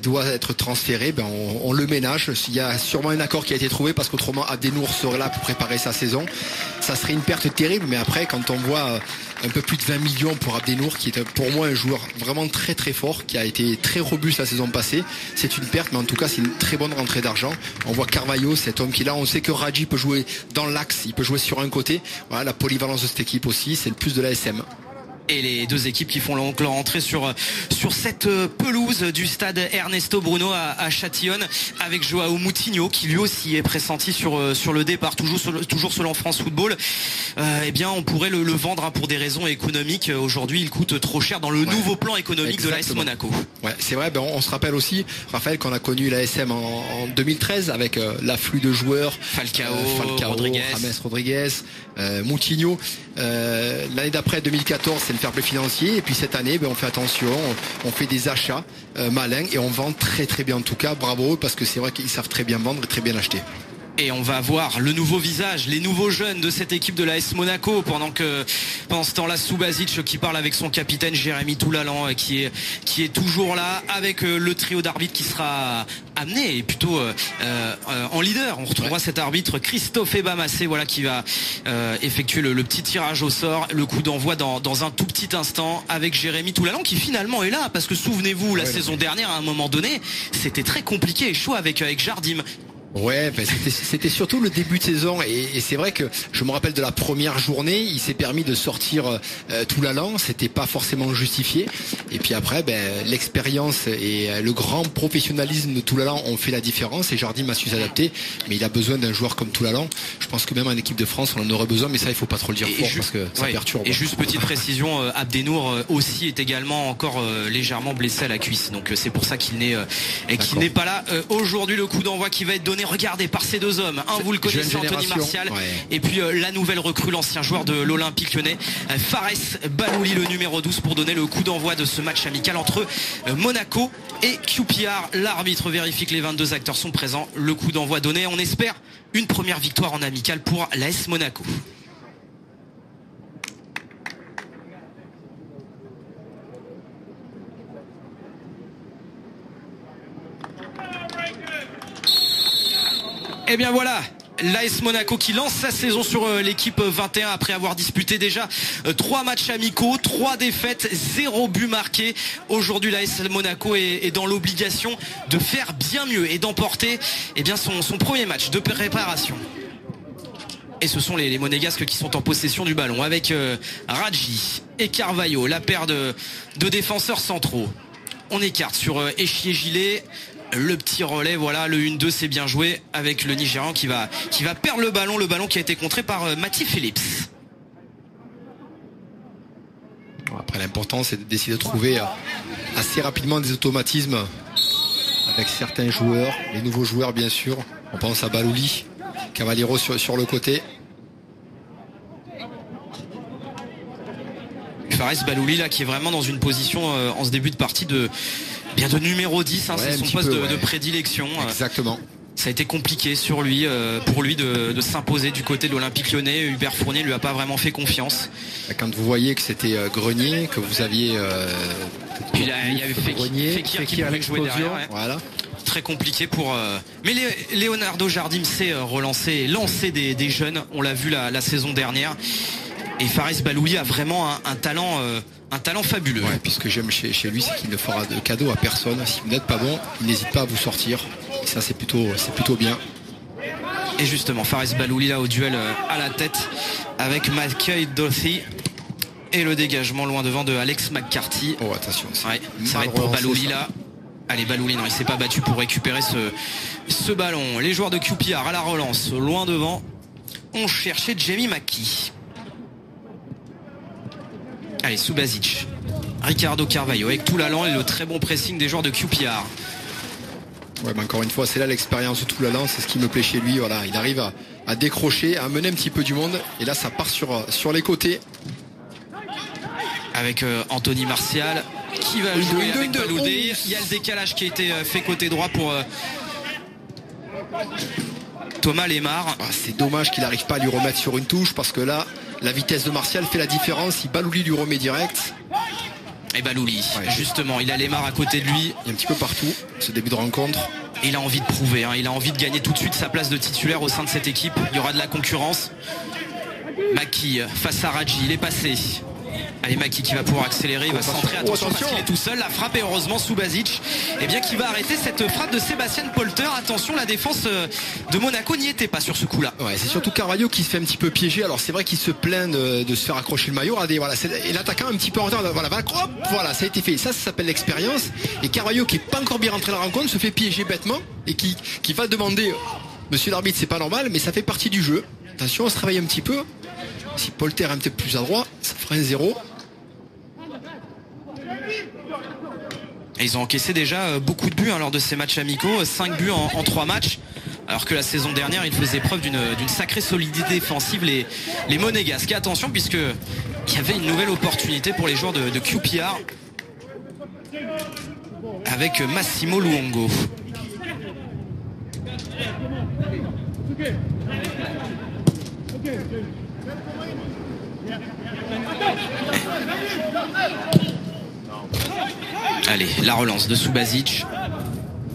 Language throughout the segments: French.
doit être transféré, on le ménage. Il y a sûrement un accord qui a été trouvé parce qu'autrement Abdenour serait là pour préparer sa saison. Ça serait une perte terrible, mais après quand on voit un peu plus de 20 millions pour Abdenour, qui est pour moi un joueur vraiment très très fort, qui a été très robuste la saison passée, c'est une perte, mais en tout cas c'est une très bonne rentrée d'argent. On voit Carvalho, cet homme qui est là, on sait que Radji peut jouer dans l'axe, il peut jouer sur un côté. Voilà, la polyvalence de cette équipe aussi, c'est le plus de la SM. Et les deux équipes qui font leur entrée sur cette pelouse du stade Ernesto Bruno à Châtillon, avec Joao Moutinho qui lui aussi est pressenti sur le départ, toujours selon France Football. Eh bien on pourrait le vendre pour des raisons économiques. Aujourd'hui il coûte trop cher dans le nouveau plan économique de l'AS Monaco. Ouais, c'est vrai, on se rappelle aussi, Raphaël, qu'on a connu l'ASM en 2013 avec l'afflux de joueurs, Falcao Rodriguez, James Rodriguez, Moutinho. L'année d'après 2014 c'est le fair play financier, et puis cette année on fait attention, on fait des achats malins et on vend très très bien. En tout cas bravo eux, parce que c'est vrai qu'ils savent très bien vendre et très bien acheter. Et on va voir le nouveau visage, les nouveaux jeunes de cette équipe de l'AS Monaco, pendant ce temps-là, Subasic qui parle avec son capitaine Jérémy Toulalan qui est toujours là, avec le trio d'arbitres qui sera amené et plutôt en leader. On retrouvera cet arbitre Christophe Ebamassé, voilà, qui va effectuer le petit tirage au sort, le coup d'envoi dans un tout petit instant, avec Jérémy Toulalan qui finalement est là, parce que souvenez-vous, la saison dernière à un moment donné c'était très compliqué et chaud avec Jardim. Ouais, c'était surtout le début de saison, et c'est vrai que je me rappelle de la première journée, il s'est permis de sortir Toulalan, c'était pas forcément justifié, et puis après l'expérience et le grand professionnalisme de Toulalan ont fait la différence, et Jardim a su s'adapter, mais il a besoin d'un joueur comme Toulalan. Je pense que même en équipe de France on en aurait besoin, mais ça il faut pas trop le dire fort parce que ça perturbe. Et juste petite précision, Abdenour aussi est également encore légèrement blessé à la cuisse, donc c'est pour ça qu'il n'est pas là aujourd'hui. Le coup d'envoi qui va être donné, regardez, par ces deux hommes, vous le connaissez, Anthony Martial, et puis la nouvelle recrue, l'ancien joueur de l'Olympique Lyonnais, Fares Balouli, le numéro 12, pour donner le coup d'envoi de ce match amical entre Monaco et QPR. L'arbitre vérifie que les 22 acteurs sont présents, le coup d'envoi donné. On espère une première victoire en amical pour l'AS Monaco. Et bien voilà, l'AS Monaco qui lance sa saison sur l'équipe 21 après avoir disputé déjà 3 matchs amicaux, 3 défaites, 0 but marqué. Aujourd'hui l'AS Monaco est dans l'obligation de faire bien mieux et d'emporter son premier match de préparation. Et ce sont les Monégasques qui sont en possession du ballon, avec Radji et Carvalho, la paire de défenseurs centraux. On écarte sur Echier-Gilet. Le petit relais, voilà, le 1-2, c'est bien joué, avec le Nigérian qui va perdre le ballon qui a été contré par Matty Phillips. Après, l'important c'est d'essayer de trouver assez rapidement des automatismes avec certains joueurs, les nouveaux joueurs bien sûr. On pense à Balouli, Cavaliero sur le côté. Fares Balouli là qui est vraiment dans une position en ce début de partie de numéro 10, c'est son poste de prédilection. Exactement. Ça a été compliqué pour lui de s'imposer du côté de l'Olympique Lyonnais. Hubert Fournier lui a pas vraiment fait confiance. Quand vous voyez que c'était Grenier, que vous aviez puis là, il y avait Fekir qui pouvait jouer derrière. Voilà. Très compliqué mais Leonardo Jardim sait lancer des jeunes. On l'a vu la saison dernière. Et Fares Balouli a vraiment un talent fabuleux. Ouais, puis ce que j'aime chez lui, c'est qu'il ne fera de cadeau à personne. Si vous n'êtes pas bon, il n'hésite pas à vous sortir. Et ça, c'est plutôt bien. Et justement, Fares Balouli là au duel à la tête avec Mackay Doherty. Et le dégagement loin devant de Alex McCarthy. Oh, attention. Ça va être pour Balouli là. Allez, Balouli, non, il s'est pas battu pour récupérer ce ballon. Les joueurs de QPR à la relance, loin devant. On cherchait Jamie Mackie. Allez, Subasic, Ricardo Carvalho avec Toulalan et le très bon pressing des joueurs de QPR. Ouais, mais encore une fois, c'est là l'expérience de Toulalan, c'est ce qui me plaît chez lui. Voilà, il arrive à décrocher, à mener un petit peu du monde, et là ça part sur les côtés. Avec Anthony Martial qui va jouer avec Balouli. Il y a le décalage qui a été fait côté droit pour Thomas Lemar. C'est dommage qu'il n'arrive pas à lui remettre sur une touche, parce que là la vitesse de Martial fait la différence. Si Balouli lui remet direct. Et Balouli, justement, il a Lemar à côté de lui. Il est un petit peu partout, ce début de rencontre. Il a envie de prouver, hein. Il a envie de gagner tout de suite sa place de titulaire au sein de cette équipe. Il y aura de la concurrence. Maki face à Radji, il est passé. Allez, Maki qui va pouvoir accélérer, il va centrer, attention parce qu'il est tout seul. La frappe, et heureusement Subasic qui va arrêter cette frappe de Sébastien Polter. Attention, la défense de Monaco n'y était pas sur ce coup-là. Ouais, c'est surtout Carvalho qui se fait un petit peu piéger. Alors c'est vrai qu'il se plaint de se faire accrocher le maillot. Regardez, voilà, et l'attaquant un petit peu en retard. Voilà, ça a été fait. Ça s'appelle l'expérience. Et Carvalho qui est pas encore bien rentré dans la rencontre se fait piéger bêtement et qui va demander, monsieur l'arbitre, c'est pas normal, mais ça fait partie du jeu. Attention, on se travaille un petit peu. Si Polter est un petit peu plus à droite, ça fera un 0. Et ils ont encaissé déjà beaucoup de buts lors de ces matchs amicaux, 5 buts en 3 matchs, alors que la saison dernière ils faisaient preuve d'une sacrée solidité défensive, les Monégasques. Et attention, puisque il y avait une nouvelle opportunité pour les joueurs de QPR avec Massimo Luongo. Allez, la relance de Subasic.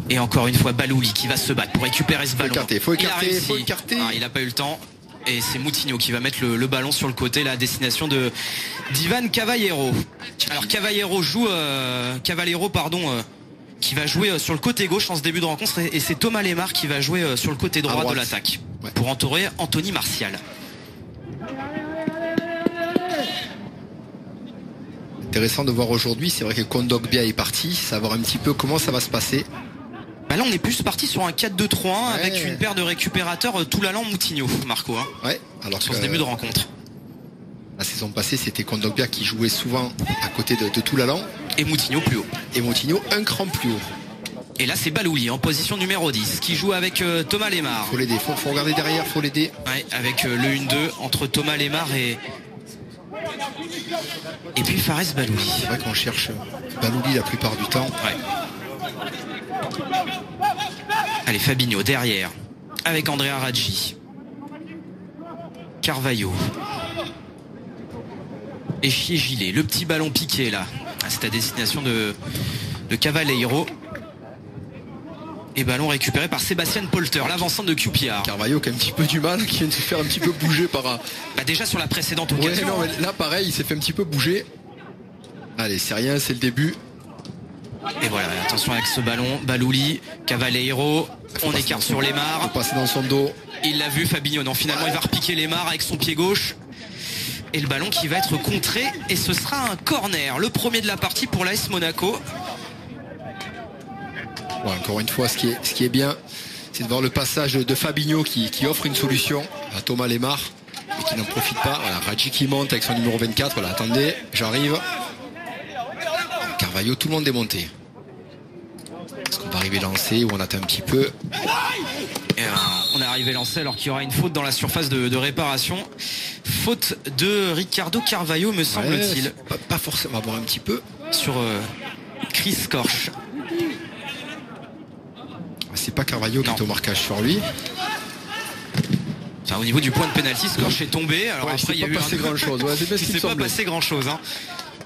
Et encore une fois Balouli qui va se battre pour récupérer ce ballon. Faut écarter. Il n'a pas eu le temps. Et c'est Moutinho qui va mettre le ballon sur le côté, la destination d'Ivan Cavallero. Alors Cavallero qui va jouer sur le côté gauche en ce début de rencontre. Et c'est Thomas Lemar qui va jouer sur le côté droit de l'attaque pour entourer Anthony Martial. Intéressant de voir aujourd'hui, c'est vrai que Kondogbia est parti, savoir un petit peu comment ça va se passer. Bah là on est plus parti sur un 4-2-3-1 avec une paire de récupérateurs Toulalan-Moutinho, Marco. Alors sur ce début de rencontre. La saison passée c'était Kondogbia qui jouait souvent à côté de Toulalan. Et Moutinho plus haut. Et Moutinho un cran plus haut. Et là c'est Balouli en position numéro 10 qui joue avec Thomas Lemar. Faut l'aider, faut regarder derrière, faut l'aider. Avec le 1-2 entre Thomas Lemar et puis Fares Balouli. C'est vrai qu'on cherche Balouli la plupart du temps. Allez, Fabinho derrière avec Andrea Radji. Carvalho. Et Gilet, le petit ballon piqué là. C'est à destination de Cavaleiro. Et ballon récupéré par Sébastien Polter, l'avancement de QPR. Carvalho qui a un petit peu du mal, qui vient de se faire un petit peu bouger par... déjà sur la précédente occasion. Là pareil, il s'est fait un petit peu bouger. Allez, c'est rien, c'est le début. Et voilà, attention avec ce ballon. Balouli, Cavaleiro, on écarte sur Lemar. Il passer dans son dos. Il l'a vu, Fabinho. Non, finalement il va repiquer Lemar avec son pied gauche. Et le ballon qui va être contré. Et ce sera un corner, le premier de la partie pour l'AS Monaco. Encore une fois, ce qui est bien, c'est de voir le passage de Fabinho qui offre une solution à Thomas Lemar et qui n'en profite pas. Voilà, Radji qui monte avec son numéro 24. Voilà, attendez, j'arrive. Carvalho, tout le monde est monté. Est-ce qu'on va arriver lancé ou on attend un petit peu? Et on est arrivé lancé alors qu'il y aura une faute dans la surface de réparation. Faute de Ricardo Carvalho, me semble-t-il. Pas forcément, on va voir un petit peu. Sur Chris Korch. C'est pas Carvalho qui est au marquage sur lui. Enfin, au niveau du point de pénalty, Korch est tombé. Alors après, il y a eu grand chose. Il s'est pas passé grand chose.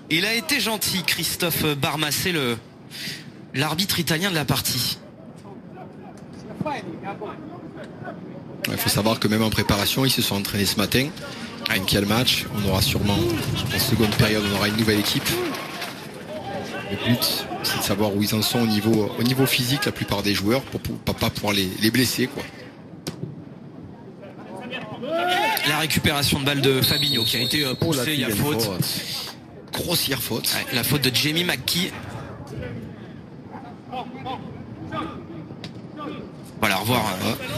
Il a été gentil, Christophe Barmassé, l'arbitre italien de la partie. Il faut savoir que même en préparation, ils se sont entraînés ce matin. Donc il y a le match. On aura sûrement, en seconde période, on aura une nouvelle équipe. Le but, c'est de savoir où ils en sont au niveau physique, la plupart des joueurs, pour pas pouvoir les blesser, quoi. La récupération de balle de Fabinho qui a été poussée, il y a faute. Grossière faute. La faute de Jamie McKee. Voilà, revoir.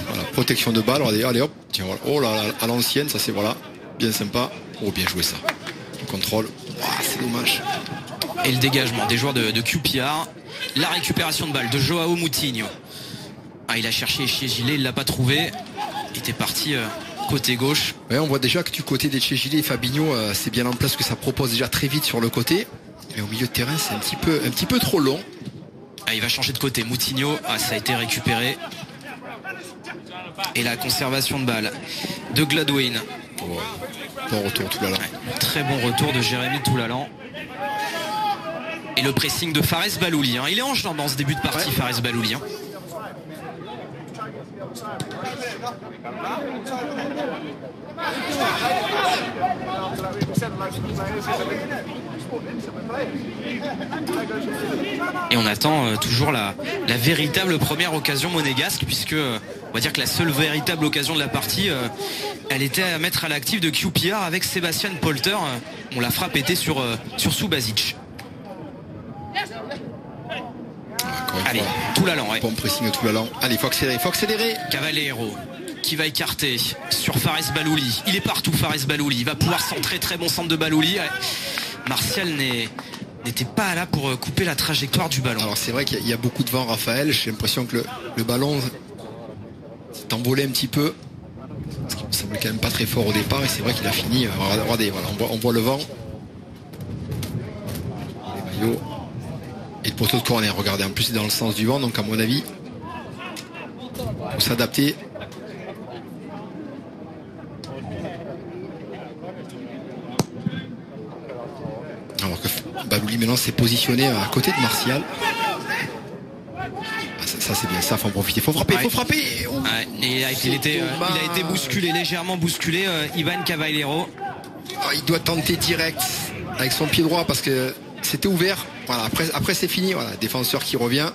Voilà, protection de balle. Allez hop. Tiens, voilà. Oh là, à l'ancienne, ça c'est voilà. Bien sympa. Oh, bien joué ça. Le contrôle. C'est dommage. Et le dégagement des joueurs de QPR. La récupération de balle de Joao Moutinho. Il a cherché Gilet, il l'a pas trouvé. Il était parti côté gauche. On voit déjà que du côté des Gilet et Fabinho, c'est bien en place, que ça propose déjà très vite sur le côté. Mais au milieu de terrain, c'est un petit peu trop long. Il va changer de côté. Moutinho, ça a été récupéré. Et la conservation de balle de Gladwin. Bon retour Toulalan. Très bon retour de Jérémy Toulalan. Et le pressing de Fares Balouli, hein. Il est en jambes dans ce début de partie, Fares Balouli, hein. Et on attend toujours la véritable première occasion monégasque, puisque on va dire que la seule véritable occasion de la partie, elle était à mettre à l'actif de QPR avec Sébastien Polter. On la frappe était sur Subasic. Allez, Toulalan, ouais. Bon pressing Toulalan. Allez, il faut accélérer. Cavaleiro qui va écarter sur Fares Balouli. Il est partout, Fares Balouli. Il va pouvoir centrer, très bon centre de Balouli. Ouais. Martial n'était pas là pour couper la trajectoire du ballon. Alors c'est vrai qu'il y a beaucoup de vent, Raphaël. J'ai l'impression que le ballon s'est envolé un petit peu. Parce qu'il me semblait quand même pas très fort au départ. Et c'est vrai qu'il a fini. Regardez, voilà, on voit le vent. Les maillots. Et le poteau de corner, regardez, en plus c'est dans le sens du vent, donc à mon avis, il faut s'adapter. Alors que Balouli maintenant s'est positionné à côté de Martial. Ça c'est bien, ça faut en profiter. Faut frapper. Ouais, et il a été bousculé, légèrement bousculé, Ivan Cavaleiro. Il doit tenter direct avec son pied droit parce que c'était ouvert. Voilà, après c'est fini. Voilà, défenseur qui revient.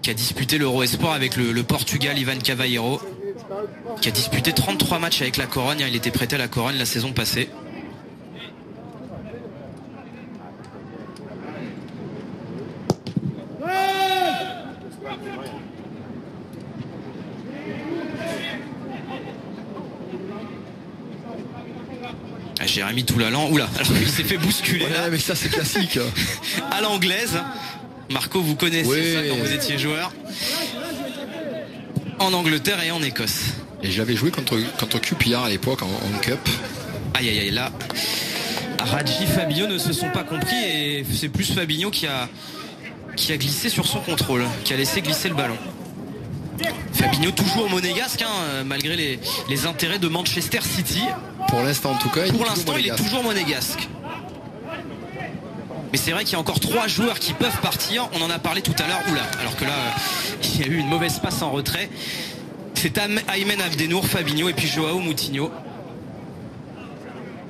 Qui a disputé l'Euro Esport avec le Portugal, Ivan Cavaleiro. Qui a disputé 33 matchs avec la Corogne. Il était prêté à la Corogne la saison passée. Jérémy Toulalan, oula, alors il s'est fait bousculer. Ouais, mais ça c'est classique. À l'anglaise. Marco, vous connaissez ça quand vous étiez joueur. En Angleterre et en Écosse. Et j'avais joué contre QPR à l'époque en Cup. Aïe, là. Radji, Fabinho ne se sont pas compris et c'est plus Fabinho qui a glissé sur son contrôle, qui a laissé glisser le ballon. Fabinho toujours monégasque, hein, malgré les intérêts de Manchester City. Pour l'instant en tout cas. Il est toujours monégasque. Mais c'est vrai qu'il y a encore 3 joueurs qui peuvent partir. On en a parlé tout à l'heure. Oula, alors que là, il y a eu une mauvaise passe en retrait. C'est Aymen Abdenour, Fabinho et puis Joao Moutinho.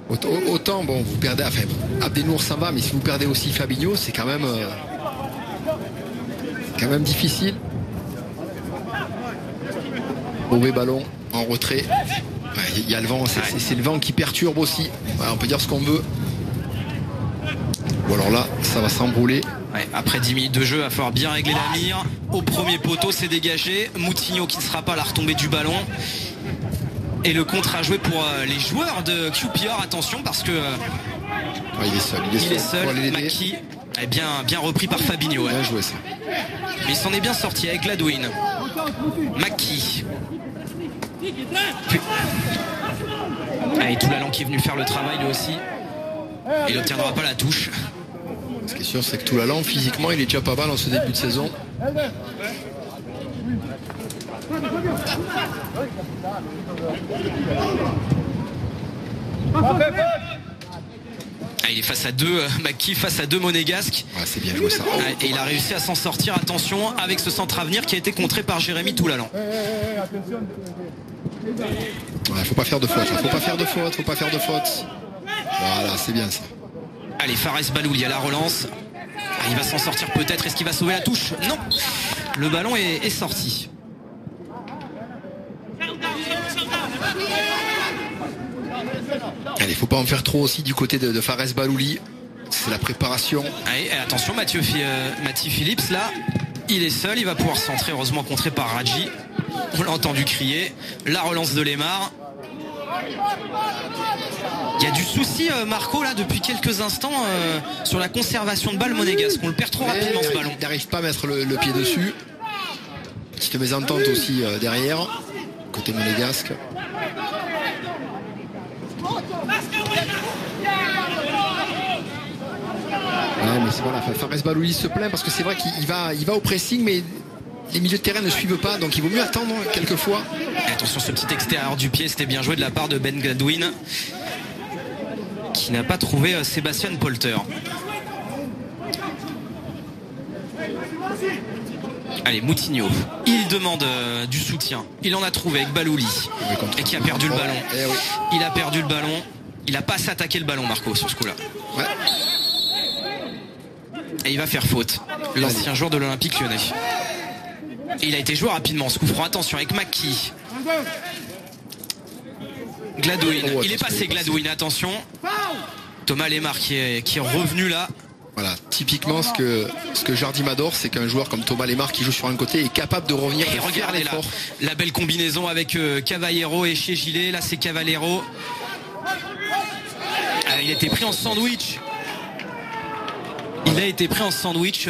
Autant, bon, vous perdez. Enfin, Abdenour ça va, mais si vous perdez aussi Fabinho, c'est quand même difficile. Mauvais ballon en retrait. Il y a le vent, c'est le vent qui perturbe aussi. Ouais, on peut dire ce qu'on veut. Ou alors là, ça va s'embrouler. Ouais, après 10 minutes de jeu, il va falloir bien régler la mire. Au premier poteau, c'est dégagé. Moutinho qui ne sera pas la retombée du ballon. Et le contre à jouer pour les joueurs de QPR. Attention parce que il est seul. Mackie est bien repris par Fabinho. Bien joué ça. Mais il s'en est bien sorti avec Gladwin. Mackie. Et Toulalan qui est venu faire le travail lui aussi. Il n'obtiendra pas la touche. Ce qui est sûr, c'est que Toulalan, physiquement, il est déjà pas mal en ce début de saison. Il est face à deux, Mackie face à 2 monégasques. Ouais, c'est bien joué ça. Et il a réussi à s'en sortir, attention, avec ce centre à venir qui a été contré par Jérémy Toulalan. Ouais, faut pas faire de faute. Faut pas faire de faute. Voilà, c'est bien ça. Allez, Fares Balouli à la relance. Il va s'en sortir peut-être. Est-ce qu'il va sauver la touche? Non. Le ballon est sorti. Allez, faut pas en faire trop aussi du côté de Fares Balouli. C'est la préparation. Allez, attention, Mathieu Phillips là. Il est seul, il va pouvoir centrer, heureusement contré par Radji. On l'a entendu crier. La relance de Lemar. Il y a du souci, Marco, là, depuis quelques instants, sur la conservation de balle monégasque. On le perd trop rapidement, ce ballon. Il n'arrive pas à mettre le pied dessus. Petite mésentente aussi derrière, côté monégasque. Ouais, mais c'est voilà, Fares Balouli se plaint parce que c'est vrai qu'il va au pressing, mais les milieux de terrain ne suivent pas, donc il vaut mieux attendre quelquefois. Et attention, ce petit extérieur du pied, c'était bien joué de la part de Ben Gladwin, qui n'a pas trouvé Sébastien Polter. Allez, Moutinho, il demande du soutien. Il en a trouvé avec Balouli et qui a perdu le ballon. Il a perdu le ballon. Il n'a pas s'attaqué le ballon, Marco, sur ce coup-là. Ouais. Et il va faire faute. L'ancien joueur de l'Olympique Lyonnais. Et il a été joué rapidement. Ce coup franc, attention avec Maki. Gladwin. Il est passé Gladwin, attention. Thomas Lemar qui est revenu là. Voilà, typiquement ce que Jardim adore, c'est qu'un joueur comme Thomas Lemar qui joue sur un côté est capable de revenir. Et regardez là, la belle combinaison avec Cavallero et chez Gilet. Là c'est Cavallero. Il a été pris en sandwich. Il a été pris en sandwich,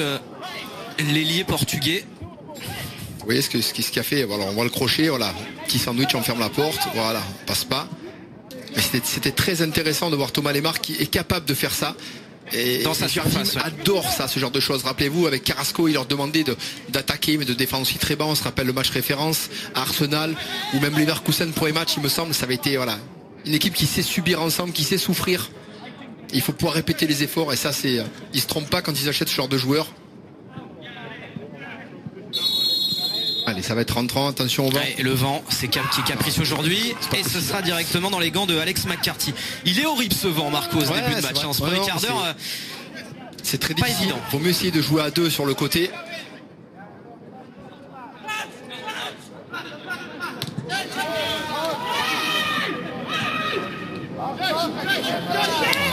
l'ailier portugais. Vous voyez ce qu'il a fait. Voilà, on voit le crochet, voilà, petit sandwich, on ferme la porte, voilà, on passe pas. Mais c'était très intéressant de voir Thomas Lemar qui est capable de faire ça. Et dans sa surface, adore ça, ce genre de choses. Rappelez-vous, avec Carrasco, il leur demandait d'attaquer, mais de défendre aussi très bas. On se rappelle le match référence à Arsenal, ou même Leverkusen pour les matchs, il me semble, ça avait été une équipe qui sait subir ensemble, qui sait souffrir. Il faut pouvoir répéter les efforts, et ça, ils se trompent pas quand ils achètent ce genre de joueurs. Allez, ça va être rentrant, attention au vent. Ouais, le vent, c'est qui est capricieux aujourd'hui, et ce sera directement dans les gants de Alex McCarthy. Il est horrible ce vent, Marco, au début de match. En ce premier quart d'heure, c'est très difficile. Il vaut mieux essayer de jouer à deux sur le côté.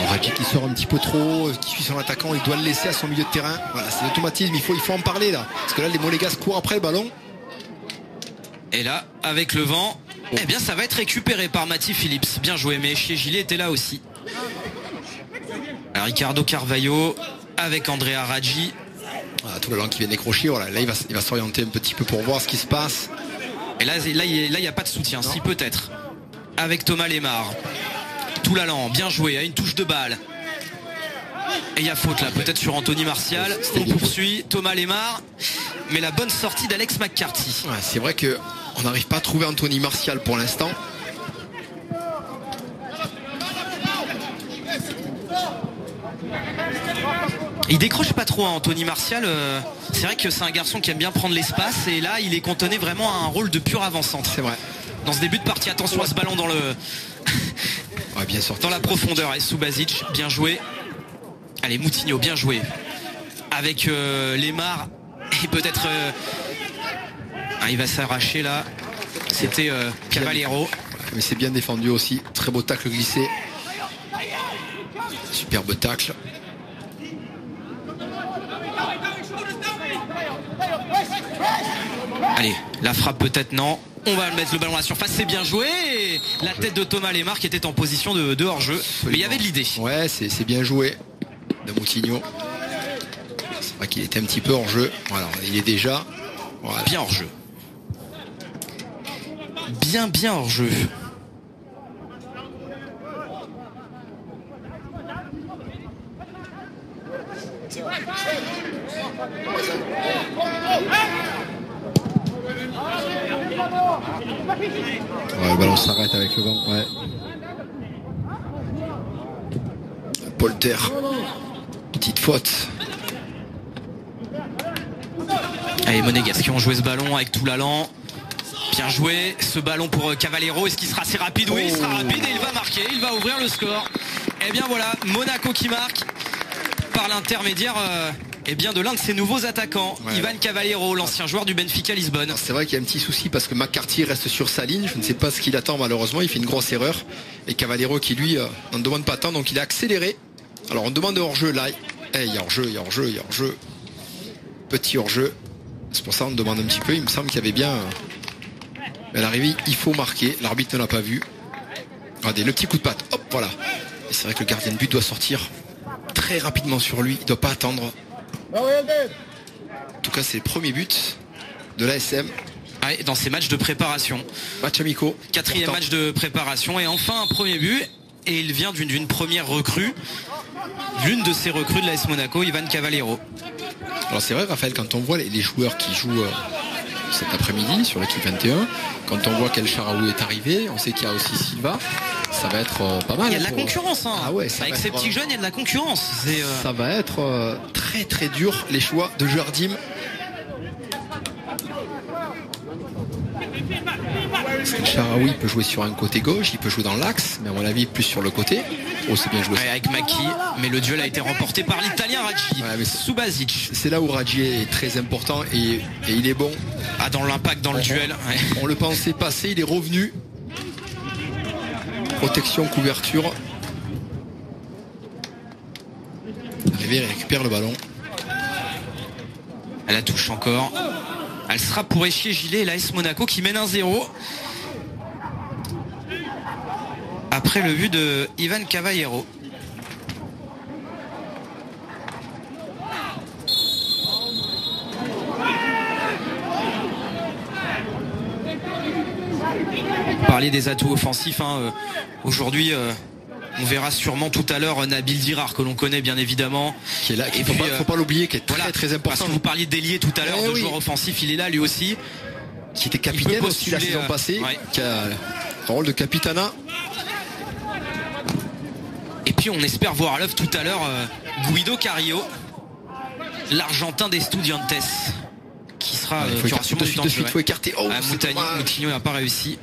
Raki qui sort un petit peu trop, qui suit son attaquant, il doit le laisser à son milieu de terrain. Voilà, c'est l'automatisme, il faut en parler là. Parce que là, les Monégas courent après le ballon. Et là, avec le vent, eh bien ça va être récupéré par Matty Phillips. Bien joué, mais chez Gilet était là aussi. Alors, Ricardo Carvalho avec Andrea Raggi. Voilà, tout le long qui vient décrocher, voilà, là il va s'orienter un petit peu pour voir ce qui se passe. Et là il n'y a pas de soutien, si peut-être. Avec Thomas Lemar. Toulalan, bien joué, à une touche de balle. Et il y a faute là, peut-être sur Anthony Martial. On poursuit Thomas Lemar. Mais la bonne sortie d'Alex McCarthy. Ouais, c'est vrai qu'on n'arrive pas à trouver Anthony Martial pour l'instant. Il décroche pas trop, hein, Anthony Martial. C'est vrai que c'est un garçon qui aime bien prendre l'espace. Et là, il est cantonné vraiment à un rôle de pur avant-centre. C'est vrai. Dans ce début de partie, attention à ce ballon dans le... Ouais, bien sorti, dans la profondeur. Et Subasic, bien joué. Allez, Moutinho, bien joué. Avec Lemar. Et peut-être... il va s'arracher là. C'était Cavallero. Mais c'est bien défendu aussi. Très beau tacle glissé. Superbe tacle. Allez, la frappe peut-être non. On va mettre le ballon à la surface, c'est bien joué. La tête de Thomas Lemar qui était en position de hors-jeu. Mais il y avait de l'idée. Ouais, c'est bien joué de Moutinho. C'est vrai qu'il était un petit peu hors-jeu. Voilà, il est déjà... Voilà. Bien hors-jeu. Bien hors-jeu. Ouais, le ballon s'arrête avec le vent. Ouais. Polter. Petite faute. Allez, Monégas qui ont joué ce ballon avec Toulalan. Bien joué. Ce ballon pour Cavallero. Est-ce qu'il sera assez rapide? Oui, il sera rapide et il va marquer. Il va ouvrir le score. Et bien voilà, Monaco qui marque par l'intermédiaire de l'un de ses nouveaux attaquants, Ivan Cavallero, l'ancien joueur du Benfica Lisbonne. C'est vrai qu'il y a un petit souci parce que McCarthy reste sur sa ligne. Je ne sais pas ce qu'il attend malheureusement. Il fait une grosse erreur. Et Cavallero qui lui n'en demande pas tant, donc il a accéléré. Alors on demande hors-jeu là. Il y a hors-jeu. Petit hors-jeu. C'est pour ça qu'on demande un petit peu. Il me semble qu'il y avait bien... À l'arrivée, il faut marquer. L'arbitre ne l'a pas vu. Regardez, le petit coup de patte. Hop, voilà. Et c'est vrai que le gardien de but doit sortir très rapidement sur lui. Il ne doit pas attendre. En tout cas, c'est le premier but de l'ASM. Dans ces matchs de préparation. Match amicaux. 4e match de préparation. Et enfin, un premier but. Et il vient d'une première recrue. L'une de ces recrues de l'AS Monaco, Ivan Cavallero. Alors c'est vrai, Raphaël, quand on voit les joueurs qui jouent cet après-midi sur l'équipe 21, quand on voit qu'El Shaarawy est arrivé, on sait qu'il y a aussi Silva, ça va être pas mal. Il y a de la concurrence. Hein. Ah ouais, avec ces petits jeunes, il y a de la concurrence. Ça va être très très dur les choix de Jardim. Charaoui peut jouer sur un côté gauche, il peut jouer dans l'axe, mais à mon avis plus sur le côté. Oh, c'est bien joué. Ouais, avec Maki, mais le duel a été remporté par l'Italien Raggi. Ouais, Subasic. C'est là où Raggi est très important et il est bon. Ah, dans l'impact dans le duel. Ouais. On le pensait passer, il est revenu. Protection, couverture. Arrivé, il récupère le ballon. Elle la touche encore. Elle sera pour Échier Gilet, l'AS Monaco qui mène 1-0. Après le but de Ivan Cavallero. Parler des atouts offensifs, hein. Aujourd'hui on verra sûrement tout à l'heure Nabil Dirar, que l'on connaît bien évidemment, qui est là, il faut pas l'oublier, qui est très très important. Parce que vous parliez d'ailier tout à l'heure, de joueur offensif, il est là lui aussi, qui était capitaine aussi la saison passée, qui a un rôle de capitana. Et puis on espère voir à l'œuvre tout à l'heure Guido Carrillo, l'Argentin d'Estudiantes, qui sera il faut écarter. Oh, Moutinho n'a pas réussi.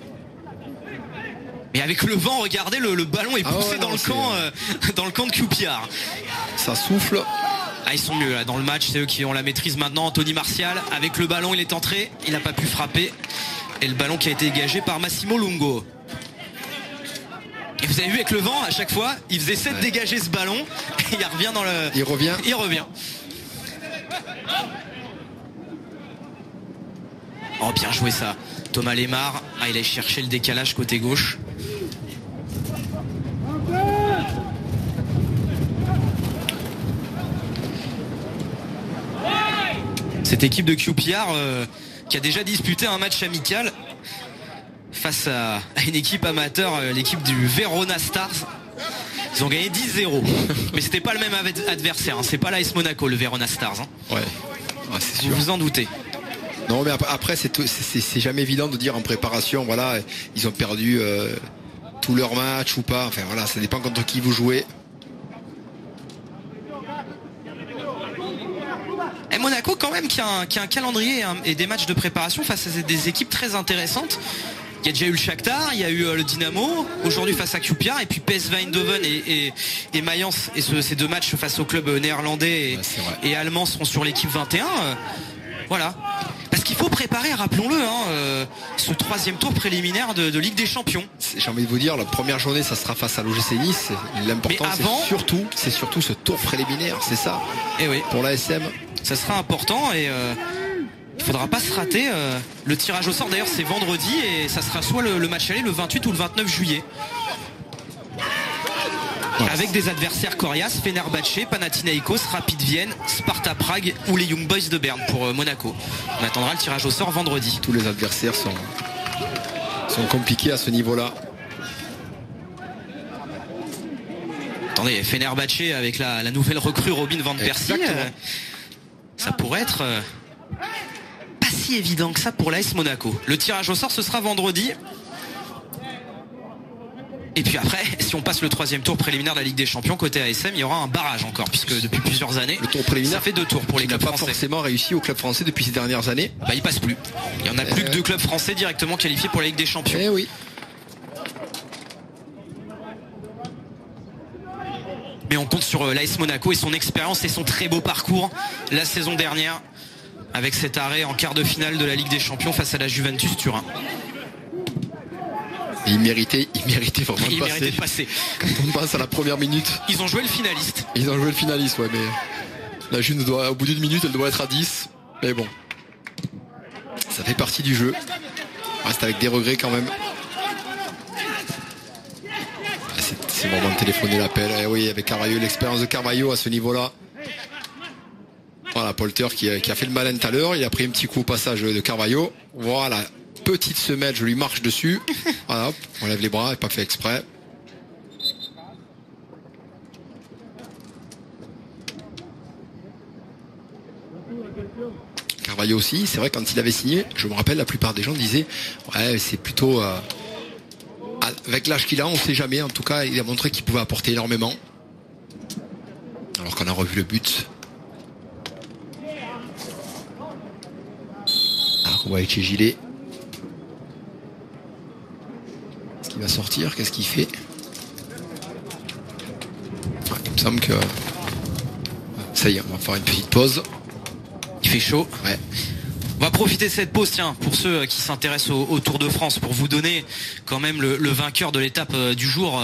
Et avec le vent, regardez, le ballon est poussé dans le camp de QPR. Ça souffle. Ah, ils sont mieux là dans le match, c'est eux qui ont la maîtrise maintenant. Anthony Martial avec le ballon, il est entré, il n'a pas pu frapper. Et le ballon qui a été dégagé par Massimo Lungo. Et vous avez vu avec le vent, à chaque fois, il faisait essayer de dégager ce ballon et il revient dans le. Il revient. Oh, bien joué ça. Thomas Lemar, il a cherché le décalage côté gauche. Cette équipe de QPR qui a déjà disputé un match amical face à une équipe amateur, l'équipe du Verona Stars. Ils ont gagné 10-0. Mais c'était pas le même adversaire, hein. C'est pas l'AS Monaco, le Verona Stars. Hein. Ouais. C'est sûr. Vous vous en doutez. Non, mais après c'est jamais évident de dire en préparation, voilà, ils ont perdu tout leur match ou pas. Enfin voilà, ça dépend contre qui vous jouez. Et Monaco quand même qui a un calendrier et des matchs de préparation face à des équipes très intéressantes. Il y a déjà eu le Shakhtar, il y a eu le Dynamo, aujourd'hui face à QPR, et puis PSV Eindhoven et Mayence, et ces deux matchs face aux clubs néerlandais et allemands seront sur l'équipe 21. Voilà. Parce qu'il faut préparer, rappelons-le, ce troisième tour préliminaire de Ligue des Champions. J'ai envie de vous dire, la première journée, ça sera face à l'OGC Nice. L'important, c'est surtout ce tour préliminaire, c'est ça. Et oui. Pour l'ASM. Ça sera important et il faudra pas se rater. Le tirage au sort, d'ailleurs, c'est vendredi et ça sera soit le match aller le 28 ou le 29 juillet. Avec des adversaires coriaces, Fenerbahçe, Panathinaikos, Rapid Vienne, Sparta Prague ou les Young Boys de Berne pour Monaco. On attendra le tirage au sort vendredi. Tous les adversaires sont compliqués à ce niveau-là. Attendez, Fenerbahçe avec la nouvelle recrue Robin Van Persie, ça pourrait être pas si évident que ça pour l'AS Monaco. Le tirage au sort, ce sera vendredi. Et puis après, si on passe le troisième tour préliminaire de la Ligue des Champions, côté ASM, il y aura un barrage encore, puisque depuis plusieurs années, le tour préliminaire, ça fait 2 tours pour les clubs français. Il n'a pas forcément réussi au club français depuis ces dernières années. Il passe plus. Il y en a plus que 2 clubs français directement qualifiés pour la Ligue des Champions. Eh oui. Mais on compte sur l'AS Monaco et son expérience et son très beau parcours la saison dernière, avec cet arrêt en quart de finale de la Ligue des Champions face à la Juventus Turin. Et il méritait vraiment de passer. Quand on passe à la première minute. Ils ont joué le finaliste. Ouais, mais la Juve au bout d'une minute, elle doit être à 10. Mais bon, ça fait partie du jeu. On reste avec des regrets quand même. C'est vraiment de téléphoner l'appel. Et oui, avec Carvalho, l'expérience de Carvalho à ce niveau-là. Voilà, Polter qui a fait le malin tout à l'heure. Il a pris un petit coup au passage de Carvalho. Voilà. Petite semelle, je lui marche dessus. Voilà, on lève les bras, pas fait exprès. Carvalho aussi, c'est vrai, quand il avait signé, je me rappelle, la plupart des gens disaient ouais, c'est plutôt avec l'âge qu'il a, on ne sait jamais. En tout cas, il a montré qu'il pouvait apporter énormément. Alors qu'on a revu le but. Rouaïchi Gilet. Est-ce qu'il va sortir? Qu'est-ce qu'il fait? Il me semble que... Ça y est, on va faire une petite pause. Il fait chaud. Ouais. On va profiter de cette pause, tiens, pour ceux qui s'intéressent au Tour de France, pour vous donner quand même le vainqueur de l'étape du jour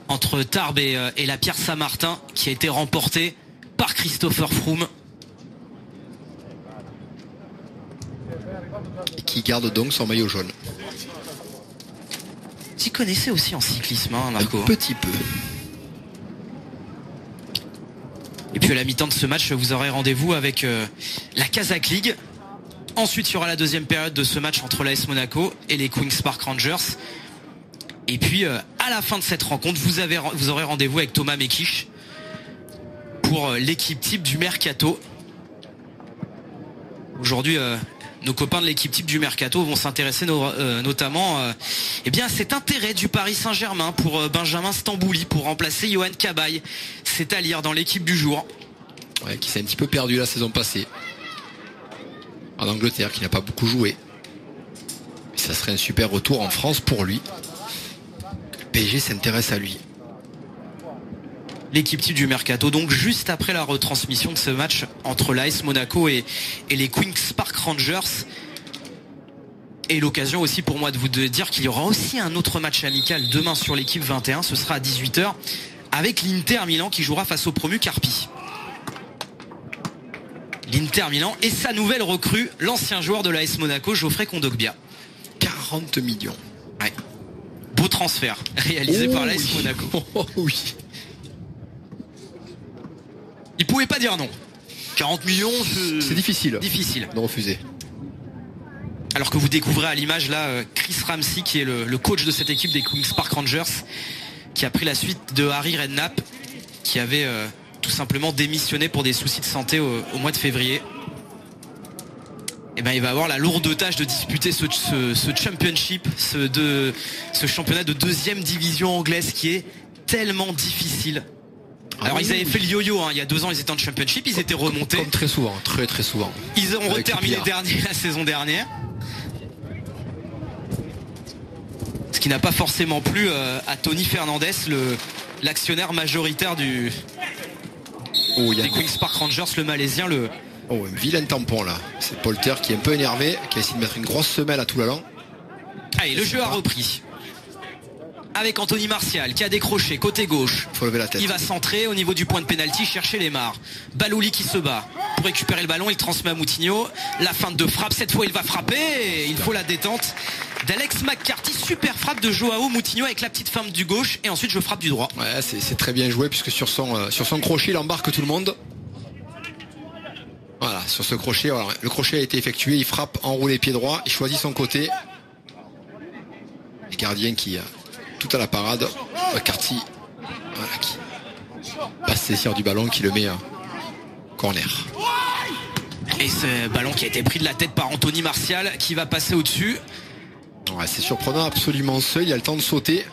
entre Tarbes et la Pierre-Saint-Martin, qui a été remporté par Christopher Froome. Et qui garde donc son maillot jaune. Tu connaissais aussi en cyclisme, hein, Marco? Un petit peu. Et puis à la mi-temps de ce match, vous aurez rendez-vous avec la Kazakh League. Ensuite, il y aura la deuxième période de ce match entre l'AS Monaco et les Queen's Park Rangers. Et puis, à la fin de cette rencontre, vous aurez rendez-vous avec Thomas Mekich pour l'équipe type du Mercato. Aujourd'hui, nos copains de l'équipe type du Mercato vont s'intéresser notamment à cet intérêt du Paris Saint-Germain pour Benjamin Stambouli pour remplacer Johan Cabaye. C'est à lire dans l'équipe du jour. Ouais, qui s'est un petit peu perdu la saison passée. En Angleterre, qui n'a pas beaucoup joué. Et ça serait un super retour en France pour lui. Le PSG s'intéresse à lui. L'équipe type du Mercato, donc juste après la retransmission de ce match entre l'AS Monaco et les Queen's Park Rangers. Et l'occasion aussi pour moi de vous dire qu'il y aura aussi un autre match amical demain sur l'équipe 21. Ce sera à 18h avec l'Inter Milan qui jouera face au promu Carpi. L'Inter Milan et sa nouvelle recrue, l'ancien joueur de l'AS Monaco, Geoffrey Kondogbia. 40 millions. Ouais. Beau transfert réalisé par l'AS Monaco. Oh, oui. Il pouvait pas dire non. 40 millions, c'est difficile. Difficile de refuser. Alors que vous découvrez à l'image là Chris Ramsey qui est le coach de cette équipe des Queen's Park Rangers, qui a pris la suite de Harry Redknapp, qui avait tout simplement démissionné pour des soucis de santé au mois de février. Et ben il va avoir la lourde tâche de disputer ce championship, ce championnat de deuxième division anglaise qui est tellement difficile. Alors ils avaient fait le yo-yo, hein. Il y a 2 ans ils étaient en championship, ils étaient remontés. Comme très souvent, très très souvent. Ils ont terminé dernier la saison dernière. Ce qui n'a pas forcément plu à Tony Fernandez, l'actionnaire majoritaire des Queen's Park Rangers, le Malaisien. Un vilain tampon là. C'est Polter qui est un peu énervé, qui a essayé de mettre une grosse semelle à Toulalan. Allez, le jeu a repris. Avec Anthony Martial qui a décroché côté gauche. Faut lever la tête. Il va centrer au niveau du point de pénalty, chercher les mares. Balouli qui se bat pour récupérer le ballon, il transmet à Moutinho. La feinte de frappe, cette fois il va frapper. Et il faut la détente d'Alex McCarthy. Super frappe de Joao Moutinho avec la petite feinte du gauche. Et ensuite je frappe du droit. Ouais, c'est très bien joué puisque sur son crochet il embarque tout le monde. Voilà, sur ce crochet, voilà, le crochet a été effectué. Il frappe enroulé pied droit, il choisit son côté. Les gardiens qui... tout à la parade, McCarthy, voilà, qui passe saisir du ballon, qui le met corner. Et ce ballon qui a été pris de la tête par Anthony Martial qui va passer au-dessus. Ouais, c'est surprenant, absolument seul, il a le temps de sauter.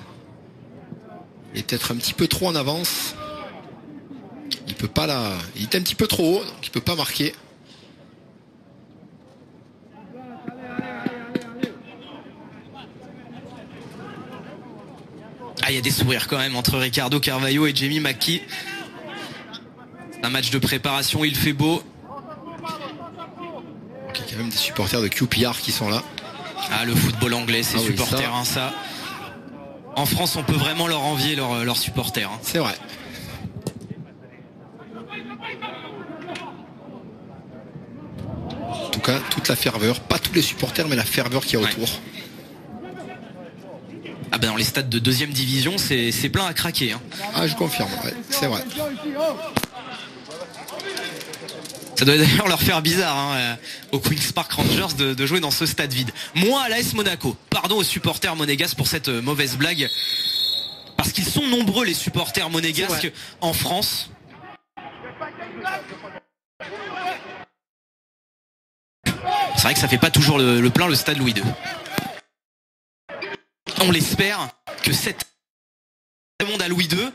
Il est peut-être un petit peu trop en avance. Il peut pas là. Il est un petit peu trop haut, donc il peut pas marquer. Ah, il y a des sourires quand même entre Ricardo Carvalho et Jamie McKee. Un match de préparation, il fait beau. Il y a quand même des supporters de QPR qui sont là. Ah, le football anglais, c'est supporters, oui, ça. En France, on peut vraiment leur envier leurs supporters. Hein. C'est vrai. En tout cas, toute la ferveur. Pas tous les supporters, mais la ferveur qu'il y a autour. Ah ben dans les stades de deuxième division, c'est plein à craquer. Hein. Ah, je confirme, ouais, c'est vrai. Ça doit d'ailleurs leur faire bizarre hein, aux Queen's Park Rangers de jouer dans ce stade vide. Moi à l'AS Monaco, pardon aux supporters monégasques pour cette mauvaise blague. Parce qu'ils sont nombreux les supporters monégasques en France. C'est vrai que ça fait pas toujours le plein le stade Louis II. On l'espère. que cette monde à Louis II.